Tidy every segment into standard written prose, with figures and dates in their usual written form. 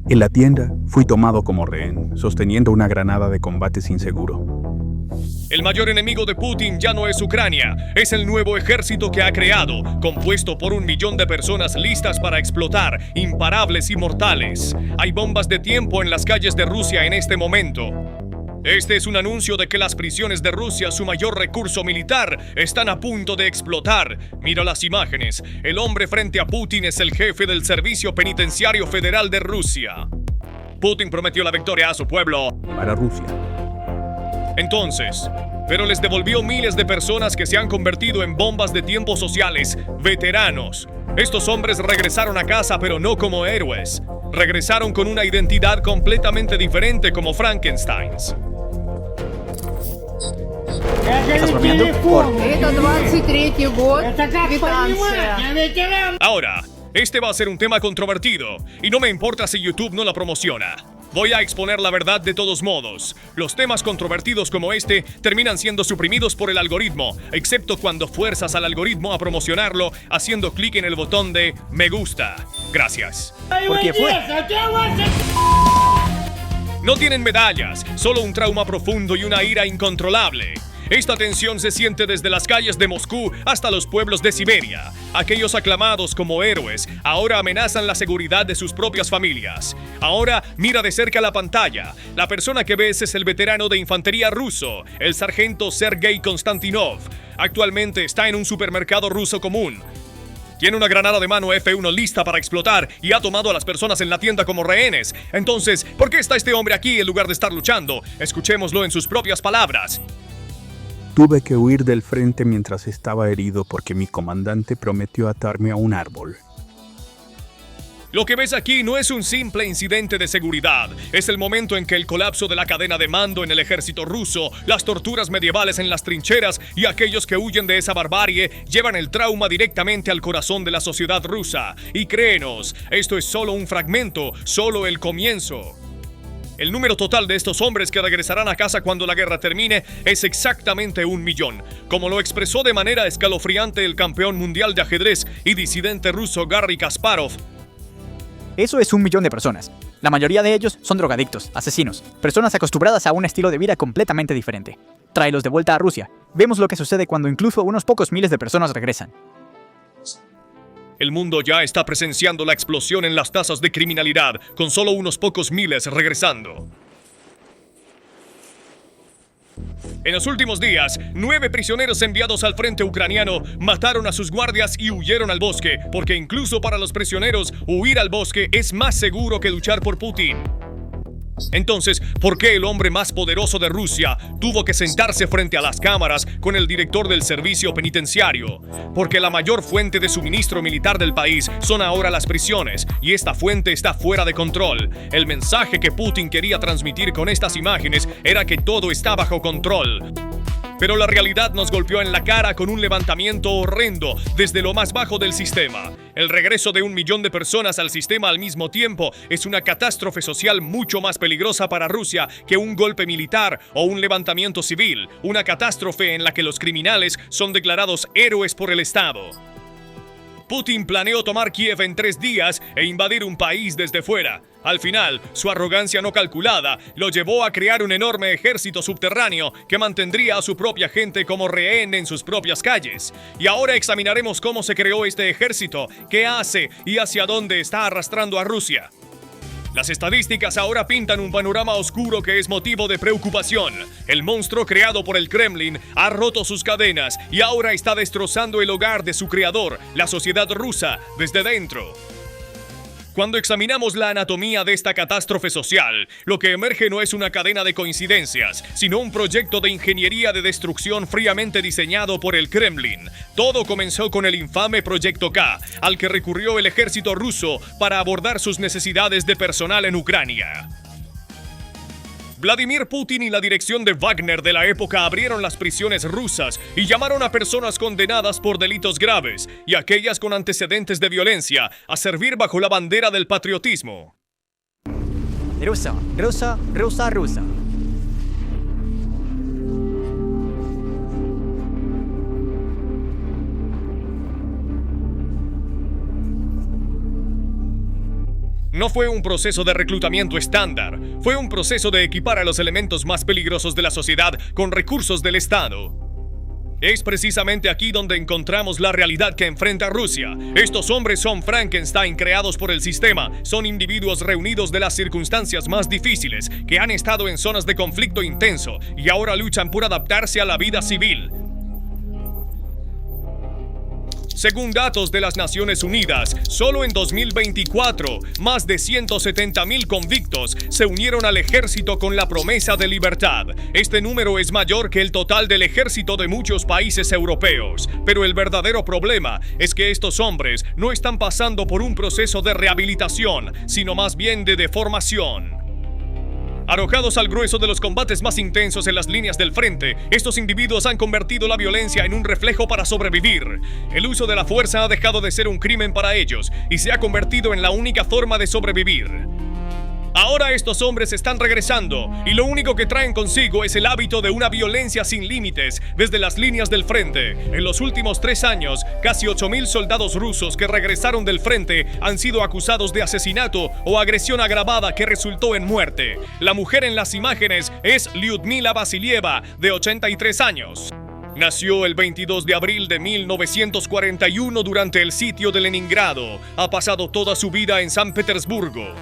En la tienda, fui tomado como rehén, sosteniendo una granada de combate sin seguro. El mayor enemigo de Putin ya no es Ucrania, es el nuevo ejército que ha creado, compuesto por 1 millón de personas listas para explotar, imparables y mortales. Hay bombas de tiempo en las calles de Rusia en este momento. Este es un anuncio de que las prisiones de Rusia, su mayor recurso militar, están a punto de explotar. Mira las imágenes. El hombre frente a Putin es el jefe del Servicio Penitenciario Federal de Rusia. Putin prometió la victoria a su pueblo. Para Rusia. Entonces, pero les devolvió miles de personas que se han convertido en bombas de tiempo sociales, veteranos. Estos hombres regresaron a casa, pero no como héroes. Regresaron con una identidad completamente diferente, como Frankensteins. ¿Estás bromeando? Это 23-й год, квитанция. Ahora, este va a ser un tema controvertido, y no me importa si YouTube no la promociona. Voy a exponer la verdad de todos modos. Los temas controvertidos como este terminan siendo suprimidos por el algoritmo, excepto cuando fuerzas al algoritmo a promocionarlo haciendo clic en el botón de me gusta. Gracias. ¿Por qué fue? No tienen medallas, solo un trauma profundo y una ira incontrolable. Esta tensión se siente desde las calles de Moscú hasta los pueblos de Siberia. Aquellos aclamados como héroes ahora amenazan la seguridad de sus propias familias. Ahora mira de cerca la pantalla. La persona que ves es el veterano de infantería ruso, el sargento Sergei Konstantinov. Actualmente está en un supermercado ruso común. Tiene una granada de mano F1 lista para explotar y ha tomado a las personas en la tienda como rehenes. Entonces, ¿por qué está este hombre aquí en lugar de estar luchando? Escuchémoslo en sus propias palabras. Tuve que huir del frente mientras estaba herido porque mi comandante prometió atarme a un árbol. Lo que ves aquí no es un simple incidente de seguridad. Es el momento en que el colapso de la cadena de mando en el ejército ruso, las torturas medievales en las trincheras y aquellos que huyen de esa barbarie llevan el trauma directamente al corazón de la sociedad rusa. Y créenos, esto es solo un fragmento, solo el comienzo. El número total de estos hombres que regresarán a casa cuando la guerra termine es exactamente 1 millón, como lo expresó de manera escalofriante el campeón mundial de ajedrez y disidente ruso Garry Kasparov. Eso es 1 millón de personas. La mayoría de ellos son drogadictos, asesinos, personas acostumbradas a un estilo de vida completamente diferente. Tráelos de vuelta a Rusia. Vemos lo que sucede cuando incluso unos pocos miles de personas regresan. El mundo ya está presenciando la explosión en las tasas de criminalidad, con solo unos pocos miles regresando. En los últimos días, 9 prisioneros enviados al frente ucraniano mataron a sus guardias y huyeron al bosque, porque incluso para los prisioneros, huir al bosque es más seguro que luchar por Putin. Entonces, ¿por qué el hombre más poderoso de Rusia tuvo que sentarse frente a las cámaras con el director del servicio penitenciario? Porque la mayor fuente de suministro militar del país son ahora las prisiones, y esta fuente está fuera de control. El mensaje que Putin quería transmitir con estas imágenes era que todo está bajo control. Pero la realidad nos golpeó en la cara con un levantamiento horrendo desde lo más bajo del sistema. El regreso de 1 millón de personas al sistema al mismo tiempo es una catástrofe social mucho más peligrosa para Rusia que un golpe militar o un levantamiento civil. Una catástrofe en la que los criminales son declarados héroes por el Estado. Putin planeó tomar Kiev en 3 días e invadir un país desde fuera. Al final, su arrogancia no calculada lo llevó a crear un enorme ejército subterráneo que mantendría a su propia gente como rehén en sus propias calles. Y ahora examinaremos cómo se creó este ejército, qué hace y hacia dónde está arrastrando a Rusia. Las estadísticas ahora pintan un panorama oscuro que es motivo de preocupación. El monstruo creado por el Kremlin ha roto sus cadenas y ahora está destrozando el hogar de su creador, la sociedad rusa, desde dentro. Cuando examinamos la anatomía de esta catástrofe social, lo que emerge no es una cadena de coincidencias, sino un proyecto de ingeniería de destrucción fríamente diseñado por el Kremlin. Todo comenzó con el infame Proyecto K, al que recurrió el ejército ruso para abordar sus necesidades de personal en Ucrania. Vladimir Putin y la dirección de Wagner de la época abrieron las prisiones rusas y llamaron a personas condenadas por delitos graves y aquellas con antecedentes de violencia a servir bajo la bandera del patriotismo. Rusa, rusa, rusa, rusa. No fue un proceso de reclutamiento estándar, fue un proceso de equipar a los elementos más peligrosos de la sociedad con recursos del Estado. Es precisamente aquí donde encontramos la realidad que enfrenta Rusia. Estos hombres son Frankenstein creados por el sistema, son individuos reunidos de las circunstancias más difíciles, que han estado en zonas de conflicto intenso y ahora luchan por adaptarse a la vida civil. Según datos de las Naciones Unidas, solo en 2024, más de 170,000 convictos se unieron al ejército con la promesa de libertad. Este número es mayor que el total del ejército de muchos países europeos. Pero el verdadero problema es que estos hombres no están pasando por un proceso de rehabilitación, sino más bien de deformación. Arrojados al grueso de los combates más intensos en las líneas del frente, estos individuos han convertido la violencia en un reflejo para sobrevivir. El uso de la fuerza ha dejado de ser un crimen para ellos y se ha convertido en la única forma de sobrevivir. Ahora estos hombres están regresando y lo único que traen consigo es el hábito de una violencia sin límites desde las líneas del frente. En los últimos 3 años, casi 8,000 soldados rusos que regresaron del frente han sido acusados de asesinato o agresión agravada que resultó en muerte. La mujer en las imágenes es Lyudmila Vasilieva, de 83 años. Nació el 22 de abril de 1941 durante el sitio de Leningrado. Ha pasado toda su vida en San Petersburgo.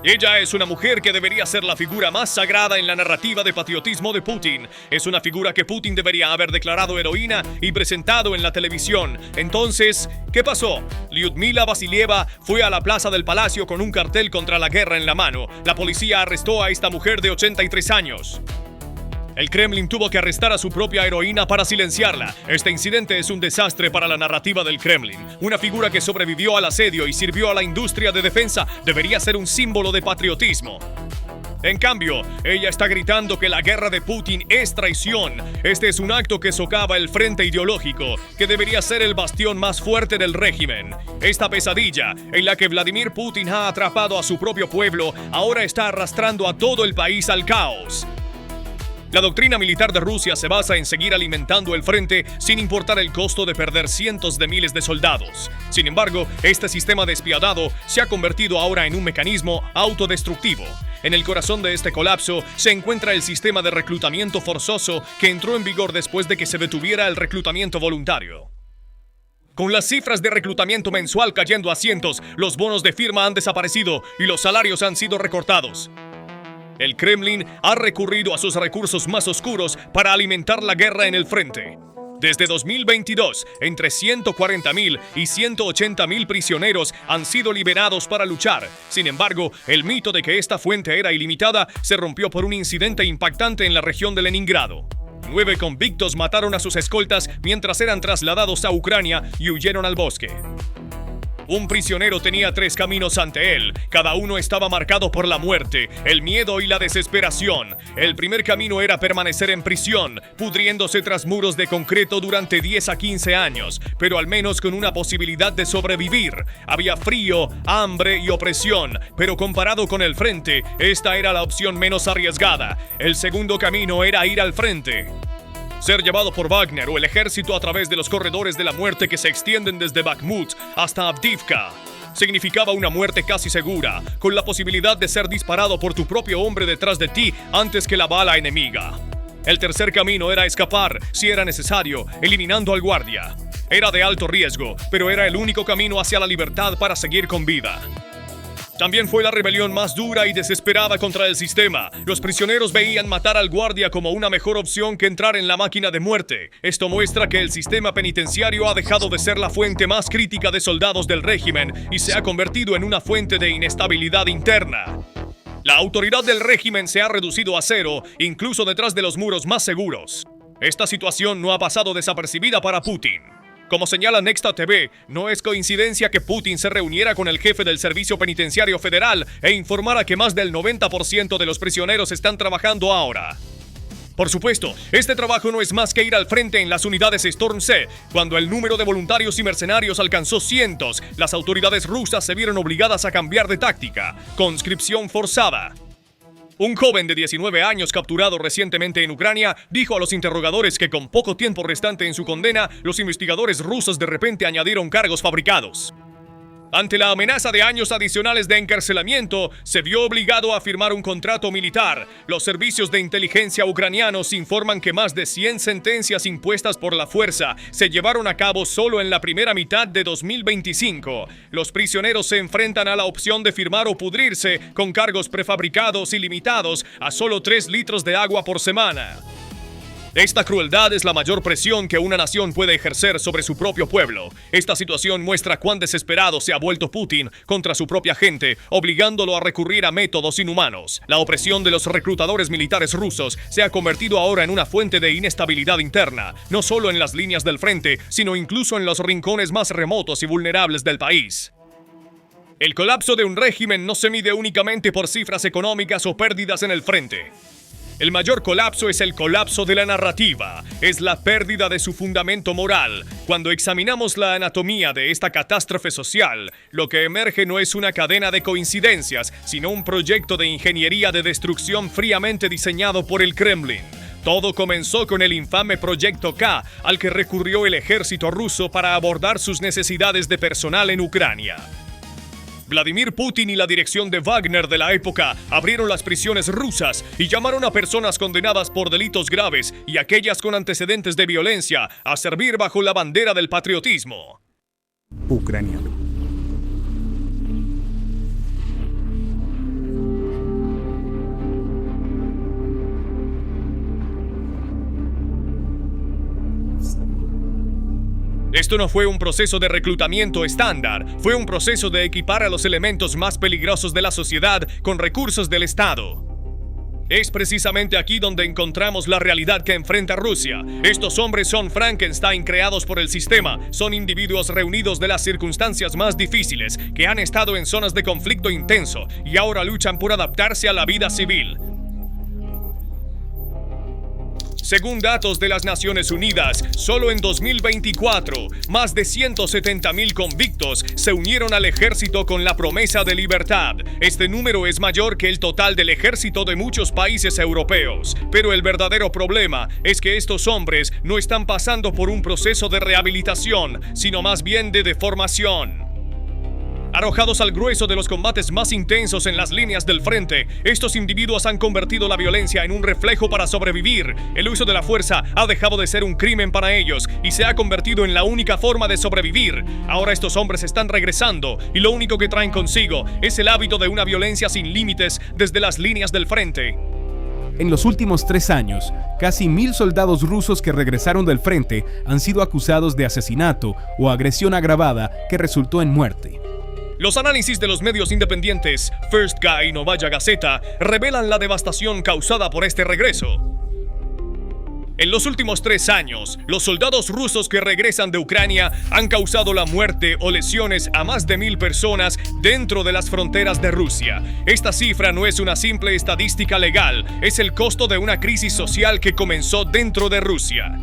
Ella es una mujer que debería ser la figura más sagrada en la narrativa de patriotismo de Putin. Es una figura que Putin debería haber declarado heroína y presentado en la televisión. Entonces, ¿qué pasó? Lyudmila Vasilieva fue a la plaza del palacio con un cartel contra la guerra en la mano. La policía arrestó a esta mujer de 83 años. El Kremlin tuvo que arrestar a su propia heroína para silenciarla. Este incidente es un desastre para la narrativa del Kremlin. Una figura que sobrevivió al asedio y sirvió a la industria de defensa debería ser un símbolo de patriotismo. En cambio, ella está gritando que la guerra de Putin es traición. Este es un acto que socava el frente ideológico, que debería ser el bastión más fuerte del régimen. Esta pesadilla, en la que Vladimir Putin ha atrapado a su propio pueblo, ahora está arrastrando a todo el país al caos. La doctrina militar de Rusia se basa en seguir alimentando el frente sin importar el costo de perder cientos de miles de soldados. Sin embargo, este sistema despiadado se ha convertido ahora en un mecanismo autodestructivo. En el corazón de este colapso se encuentra el sistema de reclutamiento forzoso que entró en vigor después de que se detuviera el reclutamiento voluntario. Con las cifras de reclutamiento mensual cayendo a cientos, los bonos de firma han desaparecido y los salarios han sido recortados. El Kremlin ha recurrido a sus recursos más oscuros para alimentar la guerra en el frente. Desde 2022, entre 140,000 y 180,000 prisioneros han sido liberados para luchar. Sin embargo, el mito de que esta fuente era ilimitada se rompió por un incidente impactante en la región de Leningrado. 9 convictos mataron a sus escoltas mientras eran trasladados a Ucrania y huyeron al bosque. Un prisionero tenía 3 caminos ante él. Cada uno estaba marcado por la muerte, el miedo y la desesperación. El primer camino era permanecer en prisión, pudriéndose tras muros de concreto durante 10 a 15 años, pero al menos con una posibilidad de sobrevivir. Había frío, hambre y opresión, pero comparado con el frente, esta era la opción menos arriesgada. El segundo camino era ir al frente. Ser llevado por Wagner o el ejército a través de los corredores de la muerte que se extienden desde Bakhmut hasta Avdiivka. Significaba una muerte casi segura, con la posibilidad de ser disparado por tu propio hombre detrás de ti antes que la bala enemiga. El tercer camino era escapar, si era necesario, eliminando al guardia. Era de alto riesgo, pero era el único camino hacia la libertad para seguir con vida. También fue la rebelión más dura y desesperada contra el sistema. Los prisioneros veían matar al guardia como una mejor opción que entrar en la máquina de muerte. Esto muestra que el sistema penitenciario ha dejado de ser la fuente más crítica de soldados del régimen y se ha convertido en una fuente de inestabilidad interna. La autoridad del régimen se ha reducido a cero, incluso detrás de los muros más seguros. Esta situación no ha pasado desapercibida para Putin. Como señala Nexta TV, no es coincidencia que Putin se reuniera con el jefe del Servicio Penitenciario Federal e informara que más del 90% de los prisioneros están trabajando ahora. Por supuesto, este trabajo no es más que ir al frente en las unidades Storm C. Cuando el número de voluntarios y mercenarios alcanzó cientos, las autoridades rusas se vieron obligadas a cambiar de táctica: conscripción forzada. Un joven de 19 años capturado recientemente en Ucrania dijo a los interrogadores que con poco tiempo restante en su condena, los investigadores rusos de repente añadieron cargos fabricados. Ante la amenaza de años adicionales de encarcelamiento, se vio obligado a firmar un contrato militar. Los servicios de inteligencia ucranianos informan que más de 100 sentencias impuestas por la fuerza se llevaron a cabo solo en la primera mitad de 2025. Los prisioneros se enfrentan a la opción de firmar o pudrirse con cargos prefabricados y limitados a solo 3 litros de agua por semana. Esta crueldad es la mayor presión que una nación puede ejercer sobre su propio pueblo. Esta situación muestra cuán desesperado se ha vuelto Putin contra su propia gente, obligándolo a recurrir a métodos inhumanos. La opresión de los reclutadores militares rusos se ha convertido ahora en una fuente de inestabilidad interna, no solo en las líneas del frente, sino incluso en los rincones más remotos y vulnerables del país. El colapso de un régimen no se mide únicamente por cifras económicas o pérdidas en el frente. El mayor colapso es el colapso de la narrativa, es la pérdida de su fundamento moral. Cuando examinamos la anatomía de esta catástrofe social, lo que emerge no es una cadena de coincidencias, sino un proyecto de ingeniería de destrucción fríamente diseñado por el Kremlin. Todo comenzó con el infame Proyecto K, al que recurrió el ejército ruso para abordar sus necesidades de personal en Ucrania. Vladimir Putin y la dirección de Wagner de la época abrieron las prisiones rusas y llamaron a personas condenadas por delitos graves y aquellas con antecedentes de violencia a servir bajo la bandera del patriotismo. Ucraniano. Esto no fue un proceso de reclutamiento estándar, fue un proceso de equipar a los elementos más peligrosos de la sociedad con recursos del Estado. Es precisamente aquí donde encontramos la realidad que enfrenta Rusia. Estos hombres son Frankenstein creados por el sistema, son individuos reunidos de las circunstancias más difíciles, que han estado en zonas de conflicto intenso y ahora luchan por adaptarse a la vida civil. Según datos de las Naciones Unidas, solo en 2024, más de 170,000 convictos se unieron al ejército con la promesa de libertad. Este número es mayor que el total del ejército de muchos países europeos. Pero el verdadero problema es que estos hombres no están pasando por un proceso de rehabilitación, sino más bien de deformación. Arrojados al grueso de los combates más intensos en las líneas del frente, estos individuos han convertido la violencia en un reflejo para sobrevivir. El uso de la fuerza ha dejado de ser un crimen para ellos y se ha convertido en la única forma de sobrevivir. Ahora estos hombres están regresando y lo único que traen consigo es el hábito de una violencia sin límites desde las líneas del frente. En los últimos 3 años, casi 1,000 soldados rusos que regresaron del frente han sido acusados de asesinato o agresión agravada que resultó en muerte. Los análisis de los medios independientes First Guy y Novaya Gazeta revelan la devastación causada por este regreso. En los últimos 3 años, los soldados rusos que regresan de Ucrania han causado la muerte o lesiones a más de 1,000 personas dentro de las fronteras de Rusia. Esta cifra no es una simple estadística legal, es el costo de una crisis social que comenzó dentro de Rusia.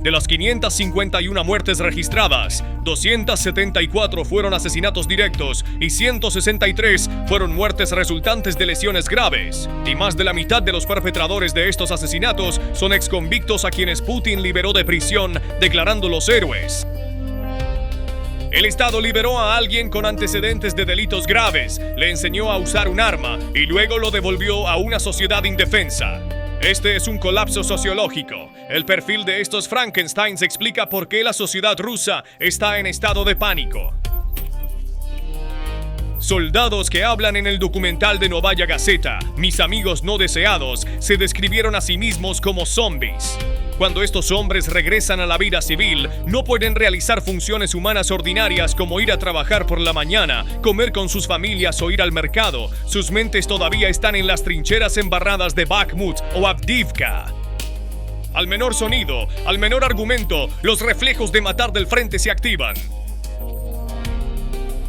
De las 551 muertes registradas, 274 fueron asesinatos directos y 163 fueron muertes resultantes de lesiones graves. Y más de la mitad de los perpetradores de estos asesinatos son exconvictos a quienes Putin liberó de prisión, declarándolos héroes. El Estado liberó a alguien con antecedentes de delitos graves, le enseñó a usar un arma y luego lo devolvió a una sociedad indefensa. Este es un colapso sociológico. El perfil de estos Frankensteins explica por qué la sociedad rusa está en estado de pánico. Soldados que hablan en el documental de Novaya Gazeta, Mis amigos no deseados, se describieron a sí mismos como zombies. Cuando estos hombres regresan a la vida civil, no pueden realizar funciones humanas ordinarias como ir a trabajar por la mañana, comer con sus familias o ir al mercado. Sus mentes todavía están en las trincheras embarradas de Bakhmut o Avdiivka. Al menor sonido, al menor argumento, los reflejos de matar del frente se activan.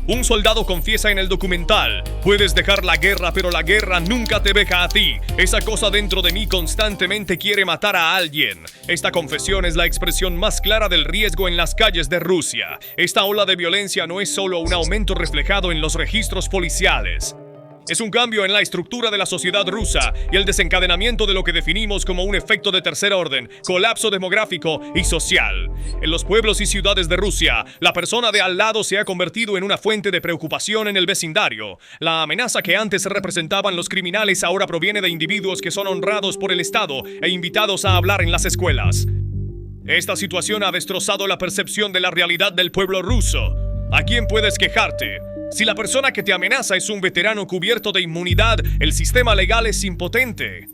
Un soldado confiesa en el documental: puedes dejar la guerra, pero la guerra nunca te deja a ti. Esa cosa dentro de mí constantemente quiere matar a alguien. Esta confesión es la expresión más clara del riesgo en las calles de Rusia. Esta ola de violencia no es solo un aumento reflejado en los registros policiales. Es un cambio en la estructura de la sociedad rusa y el desencadenamiento de lo que definimos como un efecto de tercer orden, colapso demográfico y social. En los pueblos y ciudades de Rusia, la persona de al lado se ha convertido en una fuente de preocupación en el vecindario. La amenaza que antes representaban los criminales ahora proviene de individuos que son honrados por el Estado e invitados a hablar en las escuelas. Esta situación ha destrozado la percepción de la realidad del pueblo ruso. ¿A quién puedes quejarte? Si la persona que te amenaza es un veterano cubierto de inmunidad, el sistema legal es impotente.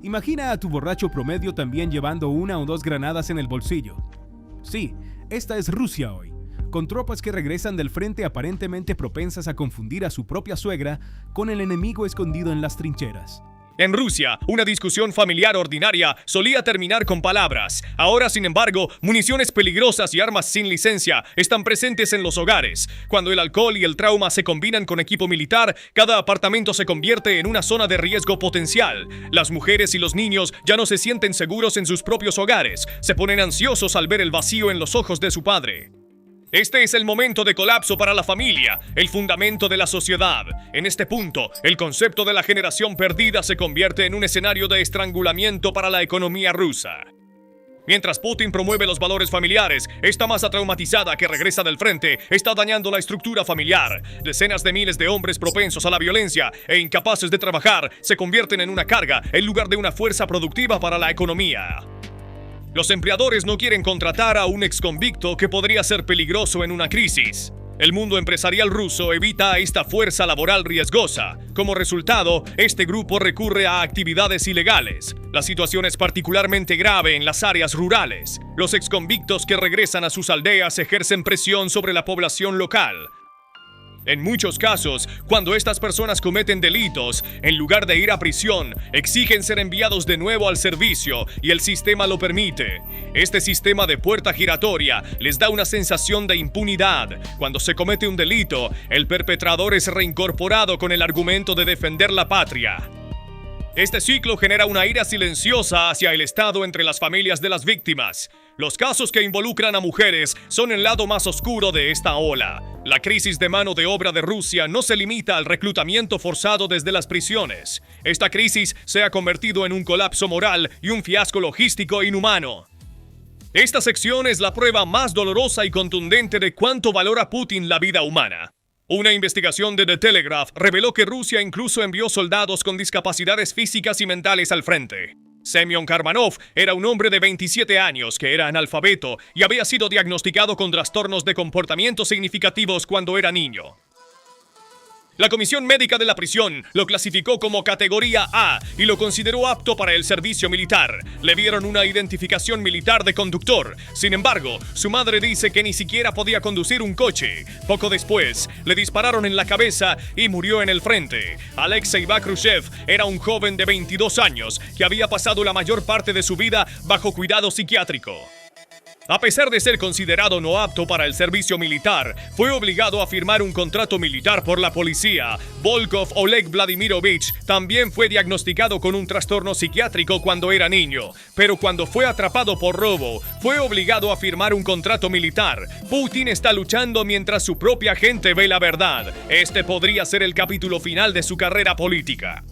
Imagina a tu borracho promedio también llevando 1 o 2 granadas en el bolsillo. Sí, esta es Rusia hoy, con tropas que regresan del frente aparentemente propensas a confundir a su propia suegra con el enemigo escondido en las trincheras. En Rusia, una discusión familiar ordinaria solía terminar con palabras. Ahora, sin embargo, municiones peligrosas y armas sin licencia están presentes en los hogares. Cuando el alcohol y el trauma se combinan con equipo militar, cada apartamento se convierte en una zona de riesgo potencial. Las mujeres y los niños ya no se sienten seguros en sus propios hogares. Se ponen ansiosos al ver el vacío en los ojos de su padre. Este es el momento de colapso para la familia, el fundamento de la sociedad. En este punto, el concepto de la generación perdida se convierte en un escenario de estrangulamiento para la economía rusa. Mientras Putin promueve los valores familiares, esta masa traumatizada que regresa del frente está dañando la estructura familiar. Decenas de miles de hombres propensos a la violencia e incapaces de trabajar se convierten en una carga en lugar de una fuerza productiva para la economía. Los empleadores no quieren contratar a un exconvicto que podría ser peligroso en una crisis. El mundo empresarial ruso evita a esta fuerza laboral riesgosa. Como resultado, este grupo recurre a actividades ilegales. La situación es particularmente grave en las áreas rurales. Los exconvictos que regresan a sus aldeas ejercen presión sobre la población local. En muchos casos, cuando estas personas cometen delitos, en lugar de ir a prisión, exigen ser enviados de nuevo al servicio y el sistema lo permite. Este sistema de puerta giratoria les da una sensación de impunidad. Cuando se comete un delito, el perpetrador es reincorporado con el argumento de defender la patria. Este ciclo genera una ira silenciosa hacia el Estado entre las familias de las víctimas. Los casos que involucran a mujeres son el lado más oscuro de esta ola. La crisis de mano de obra de Rusia no se limita al reclutamiento forzado desde las prisiones. Esta crisis se ha convertido en un colapso moral y un fiasco logístico inhumano. Esta sección es la prueba más dolorosa y contundente de cuánto valora Putin la vida humana. Una investigación de The Telegraph reveló que Rusia incluso envió soldados con discapacidades físicas y mentales al frente. Semyon Karmanov era un hombre de 27 años que era analfabeto y había sido diagnosticado con trastornos de comportamiento significativos cuando era niño. La comisión médica de la prisión lo clasificó como categoría A y lo consideró apto para el servicio militar. Le dieron una identificación militar de conductor. Sin embargo, su madre dice que ni siquiera podía conducir un coche. Poco después, le dispararon en la cabeza y murió en el frente. Alexei Bakrushev era un joven de 22 años que había pasado la mayor parte de su vida bajo cuidado psiquiátrico. A pesar de ser considerado no apto para el servicio militar, fue obligado a firmar un contrato militar por la policía. Volkov Oleg Vladimirovich también fue diagnosticado con un trastorno psiquiátrico cuando era niño, pero cuando fue atrapado por robo, fue obligado a firmar un contrato militar. Putin está luchando mientras su propia gente ve la verdad. Este podría ser el capítulo final de su carrera política.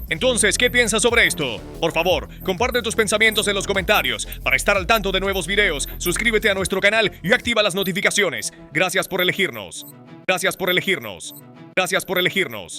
Entonces, ¿qué piensas sobre esto? Por favor, comparte tus pensamientos en los comentarios. Para estar al tanto de nuevos videos, suscríbete a nuestro canal y activa las notificaciones. Gracias por elegirnos. Gracias por elegirnos. Gracias por elegirnos.